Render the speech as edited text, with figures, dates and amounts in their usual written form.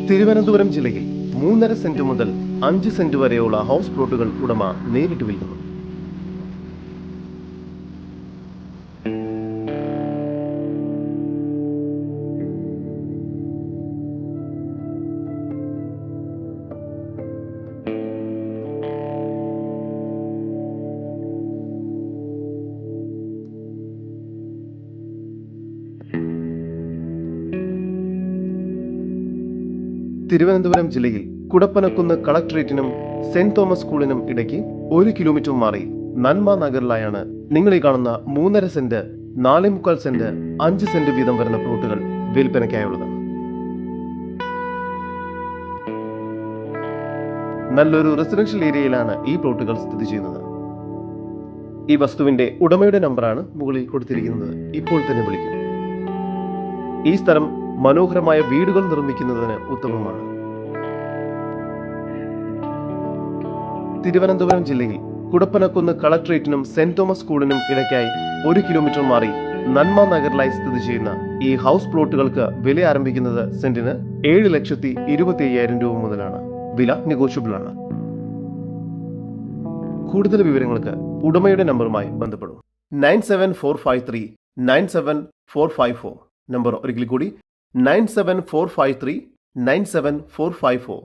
തിരുവനന്തപുരം ജില്ലയിൽ 3.5 സെന്റ് മുതൽ 5 സെന്റ് വരെയുള്ള ഹൗസ് പ്ലോട്ടുകൾ ഉടമ നേരിട്ട് വിൽക്കുന്നു. തിരുവനന്തപുരം ജില്ലയിൽ കുടപ്പനക്കുന്ന് കളക്ടറേറ്റിനും സെന്റ് തോമസ് സ്കൂളിനും ഇടയ്ക്ക് 1 കിലോമീറ്റർ മാറി നന്മ നഗറിലായാണ് നിങ്ങൾ ഈ കാണുന്ന 3.5 സെന്റ്, 4.25 സെന്റ്, 5 സെന്റ് വീതം വരുന്ന പ്ലോട്ടുകൾ വിൽപ്പനയ്ക്കായുള്ളത്. നല്ലൊരു റെസിഡൻഷ്യൽ ഏരിയയിലാണ് ഈ പ്ലോട്ടുകൾ സ്ഥിതി ചെയ്യുന്നത്. ഈ വസ്തുവിന്റെ ഉടമയുടെ നമ്പറാണ് മുകളിൽ കൊടുത്തിരിക്കുന്നത്. ഇപ്പോൾ തന്നെ വിളിക്കും. ഈ സ്ഥലം മനോഹരമായ വീടുകൾ നിർമ്മിക്കുന്നതിന് ഉത്തമമാണ്. തിരുവനന്തപുരം ജില്ലയിൽ കുടപ്പനക്കുന്ന് കളക്ടറേറ്റിനും സെന്റ് തോമസ് സ്കൂളിനും ഇടയ്ക്കായി 1 കിലോമീറ്റർ മാറി നന്മ നഗറിലായി സ്ഥിതി ചെയ്യുന്ന ഈ ഹൗസ് പ്ലോട്ടുകൾക്ക് വില ആരംഭിക്കുന്നത് സെന്റിന് 7,25,000 രൂപ മുതലാണ്. വില നെഗോഷ്യബിൾ ആണ്. കൂടുതൽ വിവരങ്ങൾക്ക് ഉടമയുടെ നമ്പറുമായി ബന്ധപ്പെടും. 97453 97454. നമ്പർ ഒരിക്കൽ കൂടി 97453 97454.